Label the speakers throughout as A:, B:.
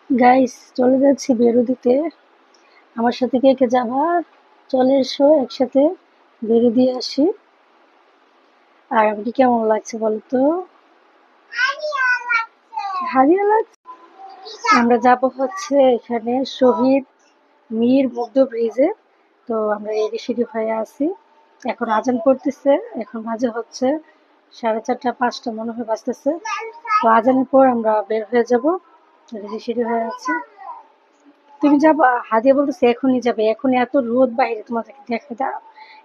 A: Guys, চলে যাচ্ছি বেরু দিতে। আমার সাথে কে কে যাবা? চলে এসো, একসাথে বেরু দিয়ে আসি। আর আমাকে কেমন লাগছে বলো তো? হারিয়ে লাগছে। আমরা যাব হচ্ছে এখানে শহীদ মীর মুগ্ধ ব্রিজে। তো আমরা রেডি সেডি হয়ে আছি। এখন আজান পড়তেছে। এখন বাজে হচ্ছে 4:30 5টা মনে হয় বাজতেছে। তো আজানের পর আমরা বের হয়ে যাব। রেডি সেডি হয়ে আছি। তুমি যাবা? হাদিয়া বলতেছে এখনই যাবে। এখনই এত রোদ বাইরে, তোমাদেরকে দেখে দাও।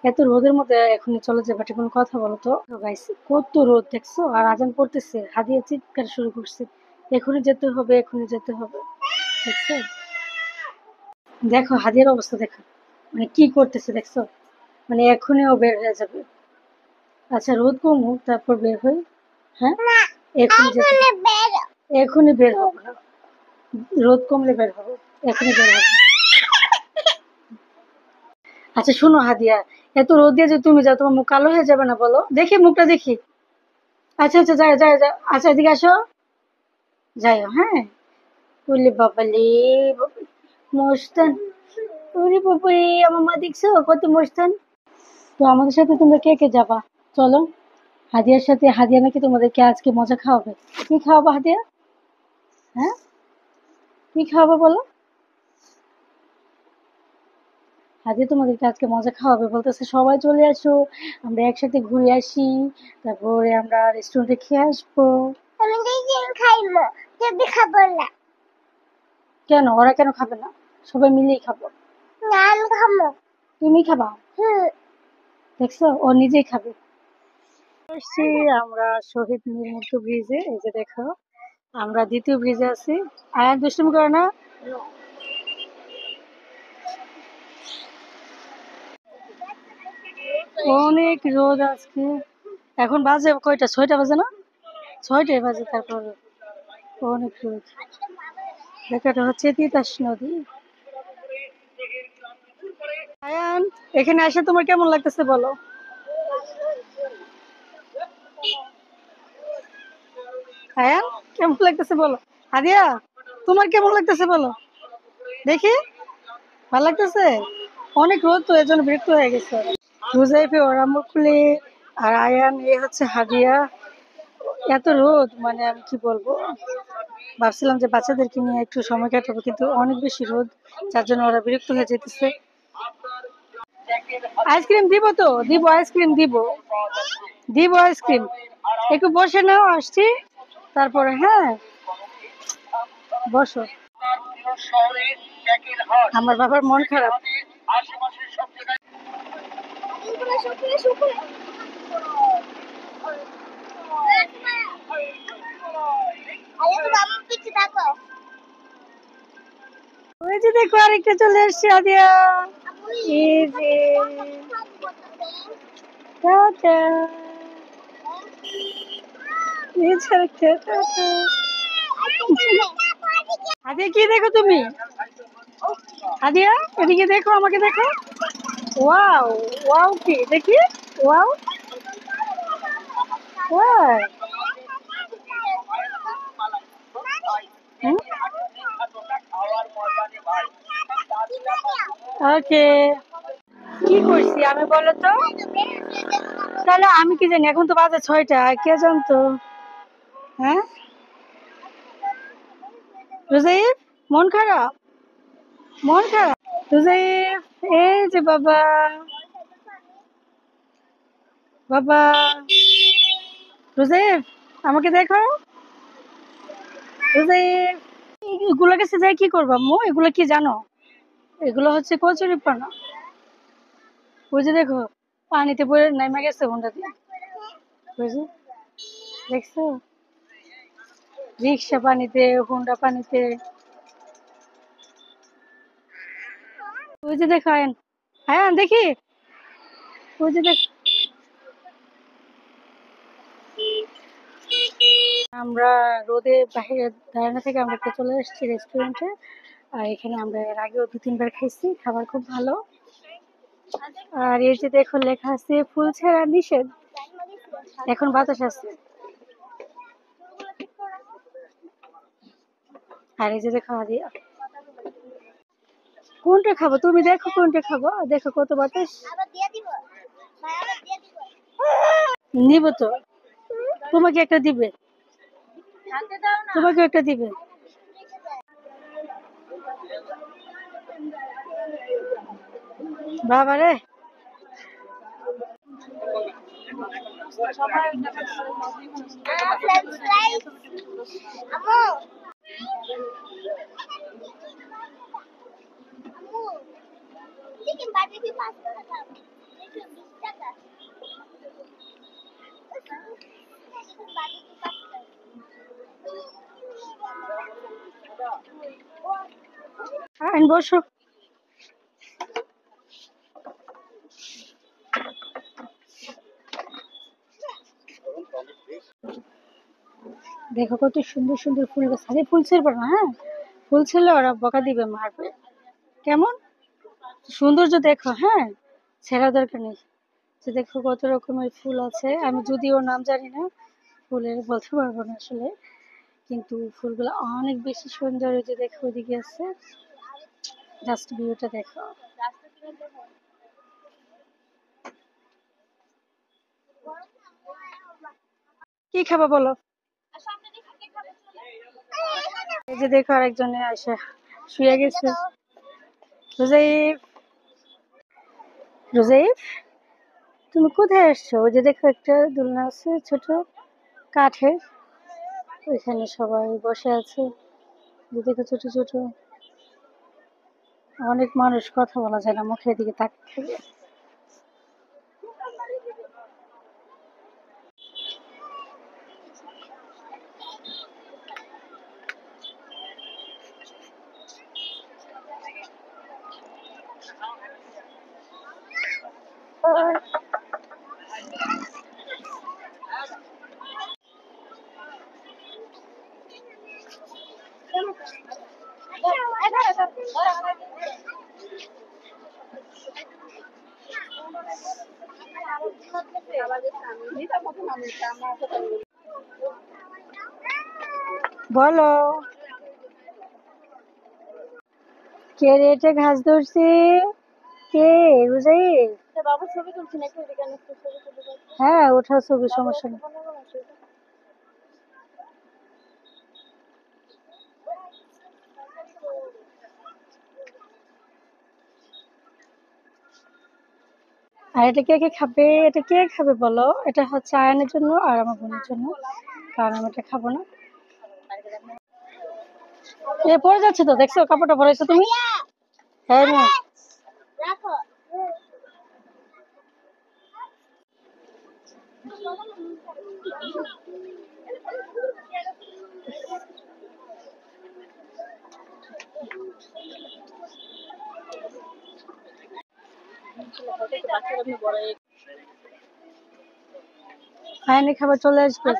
A: এত রোদের মধ্যে এখনই চলে যাবে, এটা কোনো কথা বলো তো? গাইস, কত রোদ দেখছো, আর আজান পড়তেছে। হাদিয়া চিৎকার শুরু করছে, এখনই যেতে হবে, এখনই যেতে হবে। দেখছো? দেখো হাদিয়ার অবস্থা দেখো, মানে কি করতেছে দেখছো? মানে এখনই ও বের হয়ে যাবে। আচ্ছা, রোদ কমুক তারপর বের হই। হ্যাঁ, এখনই যেতে হবে। এখনই বের হবো না, রোদ কমলে বের হবো। এখনই বের হবো। আচ্ছা শোনো হাদিয়া, এত রোদ দিয়ে যে তুমি যাও, তোমার মুখ কালো হয়ে যাবে না বলো? দেখি মুখটা দেখি। আচ্ছা আচ্ছা, যাও যাও যাও। আচ্ছা এদিকে আসো, যাইও। হ্যাঁ, বললে বাবালে, মস্তান। ওরে বাবারে, আমার মা দেখছো কত মস্তান। তো আমাদের সাথে তোমরা কে কে যাবা? চলো। হাদিয়ার সাথে, হাদিয়া নাকি তোমাদেরকে আজকে মজা খাওয়াবে। কি খাওয়াবো হাদিয়া? হ্যাঁ, কি খাওয়াবো বলো? হাদিয়া তোমাদেরকে আজকে মজা খাওয়াবে বলতেছে, সবাই চলে আসো, আমরা একসাথে ঘুরে আসি, তারপরে আমরা রেস্টুরেন্টে খেয়ে আসবো। আমি খাইবো, তুমি খাবো না কেন? ওরা কেন খাবে না? সবাই মিলেই খাবো। না, আমি খাবো। তুমি খাবা? দেখছো, ও নিজেই খাবে। আসছি আমরা শহীদ মুক্ত ব্রিজে। এই যে দেখো, আমরা দ্বিতীয় ব্রিজে আছি। আয়ান দুষ্টুমি করে না। অনেক রোদ আজকে। এখন বাজে কয়টা? 6টা বাজে না? 6টাই বাজে। তারপর অনেক রোদ। দেখো, এটা হচ্ছে তিতাস নদী। আয়ান, এখানে এসে তোমার কেমন লাগতেছে বলো? আয়ান, কেমন লাগতেছে বলো? হাদিয়া, তোমার কেমন লাগতেছে বলো দেখি? ভালো লাগতেছে? অনেক রোদ তো, এজন্য বিরক্ত হয়ে গেছে। হুজাইফে ওরা মুকুলি, আর আয়ান এ হচ্ছে হাদিয়া। এত রোদ, মানে আমি কি বলবো। ভাবছিলাম যে বাচ্চাদেরকে নিয়ে একটু সময় কাটাবো, কিন্তু অনেক বেশি রোদ, যার জন্য ওরা বিরক্ত হয়ে যেতেছে। আইসক্রিম দিব তো, দিব আইসক্রিম, দিব দিব আইসক্রিম। একটু বসে নাও, আসছি তারপরে। হ্যাঁ, বসো। আমার বাবার মন খারাপ। ওই যে দেখো, আরেকটা চলে আসছে আদিয়া। এই যে টাটা, এই যে আরেকটা টাটা। আদিয়া কি দেখো তুমি? আদিয়া, এদিকে দেখো, আমাকে দেখো। ওয়াও, ওয়াও কি দেখি? Wow, wow. ওকে, কি করছি আমি বলো তো? তাহলে আমি কি জানি, এখন তো বাজে 6টা, কে জানতো? হ্যাঁ, রোজাইব, মন খারাপ, মন খারাপ। রোজাইব, এই যে বাবা, বাবা। রোজাইব, আমাকে দেখো। রোজাইব, এগুলো কাছে যাই কি করবা আম্মু? এগুলো কি জানো? এগুলো হচ্ছে কচুরি পানা। ওই যে দেখো, পানিতে পড়ে নেমে গেছে হুন্ডা দিয়ে। ওই যে, দেখছো? রিক্সা পানিতে, হুন্ডা পানিতে। ওই যে দেখো আয়ন, আয়ন দেখি। ওই যে দেখ, আমরা রোদে বাইরে দাঁড়ানো থেকে আমরা একটা চলে এসেছি রেস্টুরেন্টে। আর এখানে আমরা এর আগেও 2-3 বার খাইছি, খাবার খুব ভালো। আর এই যে দেখো, লেখা আছে ফুল ছেঁড়া নিষেধ। এখন বাতাস আছে। আর এই যে দেখো হাদিয়া, কোনটা খাবো তুমি দেখো, কোনটা খাবো দেখো, কত বাতাস। নিব তো, তোমাকে একটা দিবে, তোমাকে একটা দিবে। বাবারে আইন বসো। দেখো কত সুন্দর সুন্দর ফুল গাছ, আরে ফুল ছিড়বে না, হ্যাঁ ফুল ছিড়লে ওরা বকা দিবে, মারবে। কেমন সৌন্দর্য দেখো, হ্যাঁ ছেঁড়া দরকার নেই। যে দেখো কত রকমের ফুল আছে, আমি যদিও নাম জানি না ফুলের, বলতে পারবো না আসলে, কিন্তু ফুলগুলো অনেক বেশি সুন্দর। যে দেখো ওদিকে আছে, জাস্ট ভিউটা দেখো। কি খাবা বলো? এই যে দেখো আরেকজনে আসে শুয়ে গেছে। রোজাইফ, রোজাইফ তুমি কোথায় আসছো? ওই যে দেখো একটা দোলনা আছে ছোট কাঠের, ওইখানে সবাই বসে আছে। যে দেখো ছোট ছোট অনেক মানুষ, কথা বলা যায় না, মুখের দিকে তাকিয়ে থাকে। বলো, কে রে এটা ঘাস ধরছে? কে? রোজাইফ? বাবু ছবি তুলছি নাকি? হ্যাঁ ওঠা ছবি, সমস্যা নেই। আর এটা কে কে খাবে? এটা কে খাবে বলো? এটা হচ্ছে আয়নের জন্য আর আমার বোনের জন্য, কারণ আমি এটা খাবো না। এ পড়ে যাচ্ছে তো, দেখছো কাপড়টা পরেছো তুমি? হ্যাঁ না, আয়নের খাবার চলে আসবে।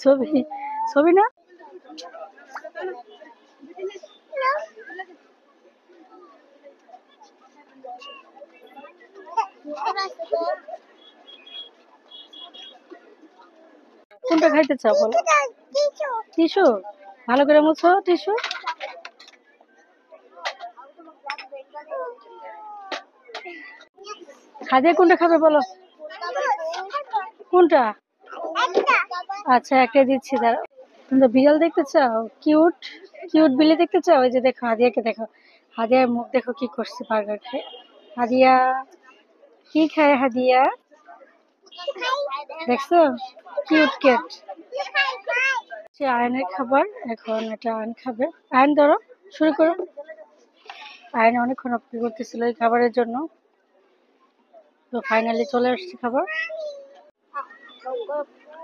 A: ছবি, ছবি না? কোনটা খাইতে চাও বলো? টিস্যু, ভালো করে মুছো টিস্যু। হাদিয়া কোনটা খাবে বলো? কোনটা? আচ্ছা একটা দিচ্ছি, দাঁড়াও। তোমরা বিড়াল দেখতে চাও? কিউট কিউট বিলি দেখতে চাও? ওই যে দেখো হাদিয়াকে দেখো, হাদিয়ার মুখ দেখো কি করছে বার্গার খেয়ে। হাদিয়া কি খায়? হাদিয়া দেখছো, কিউট কেট। সে আয়নের খাবার, এখন এটা আয়ন খাবে। আয়ন ধরো, শুরু করো। আয়ন অনেকক্ষণ অপেক্ষা করতেছিল এই খাবারের জন্য, তো ফাইনালি চলে আসছে খাবার।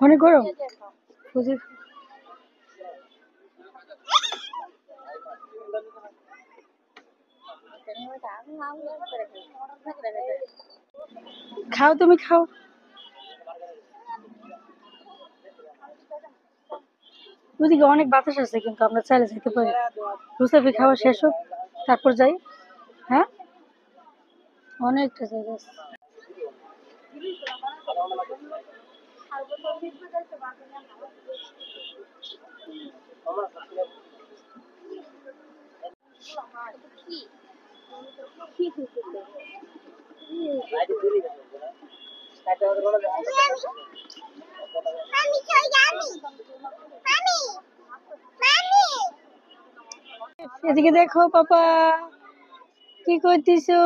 A: অনেক গরম বুঝি। খাও তুমি খাও। ওইদিকে অনেক বাতাস আছে, কিন্তু আমরা চাইলে যেতে পারি। মুসাফি খাওয়া শেষ হোক, তারপর যাই। হ্যাঁ, অনেকটা জায়গা আছে। এদিকে দেখো পাপা, কি করতেছো?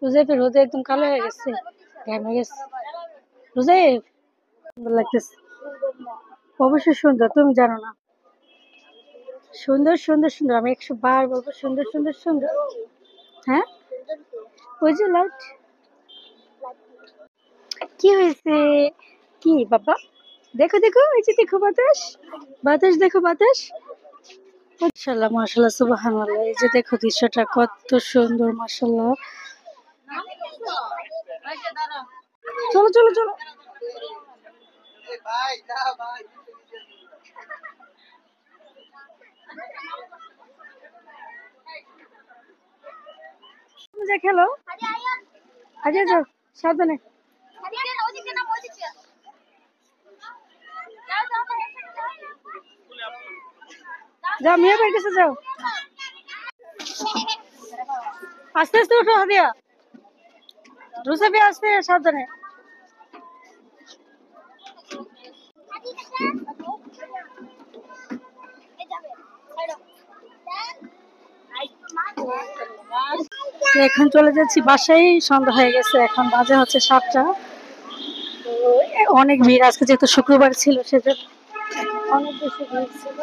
A: রোজেফের রোদে একদম কালো হয়ে গেছে, ঘামে গেছে। রোজেফ, সুন্দর লাগতেছে। অবশ্যই সুন্দর, তুমি জানো না? সুন্দর সুন্দর সুন্দর, আমি 100 বার বলবো সুন্দর সুন্দর সুন্দর। হ্যাঁ, ওই যে লাইট। কি হয়েছে? কি বাবা? দেখো দেখো, এই যে দেখো বাতাস, বাতাস দেখো বাতাস। মাশাআল্লাহ মাশাআল্লাহ সুবহানাল্লাহ, এই যে দেখো দৃশ্যটা কত সুন্দর মাশাআল্লাহ। চলো চলো চলো। তুমি যা খেলো, আগে যাও, সাবধানে। যাও, মেয়ে বাড়ির কাছে যাও। আস্তে আস্তে উঠো হাদিয়া, রুসাফি আসতে, সাবধানে। এখন চলে যাচ্ছি বাসায়, সন্ধ্যা হয়ে গেছে, এখন বাজে হচ্ছে 7টা। তো অনেক ভিড় আজকে, যেহেতু শুক্রবার ছিল সেজন্য অনেক বেশি ভিড় ছিল।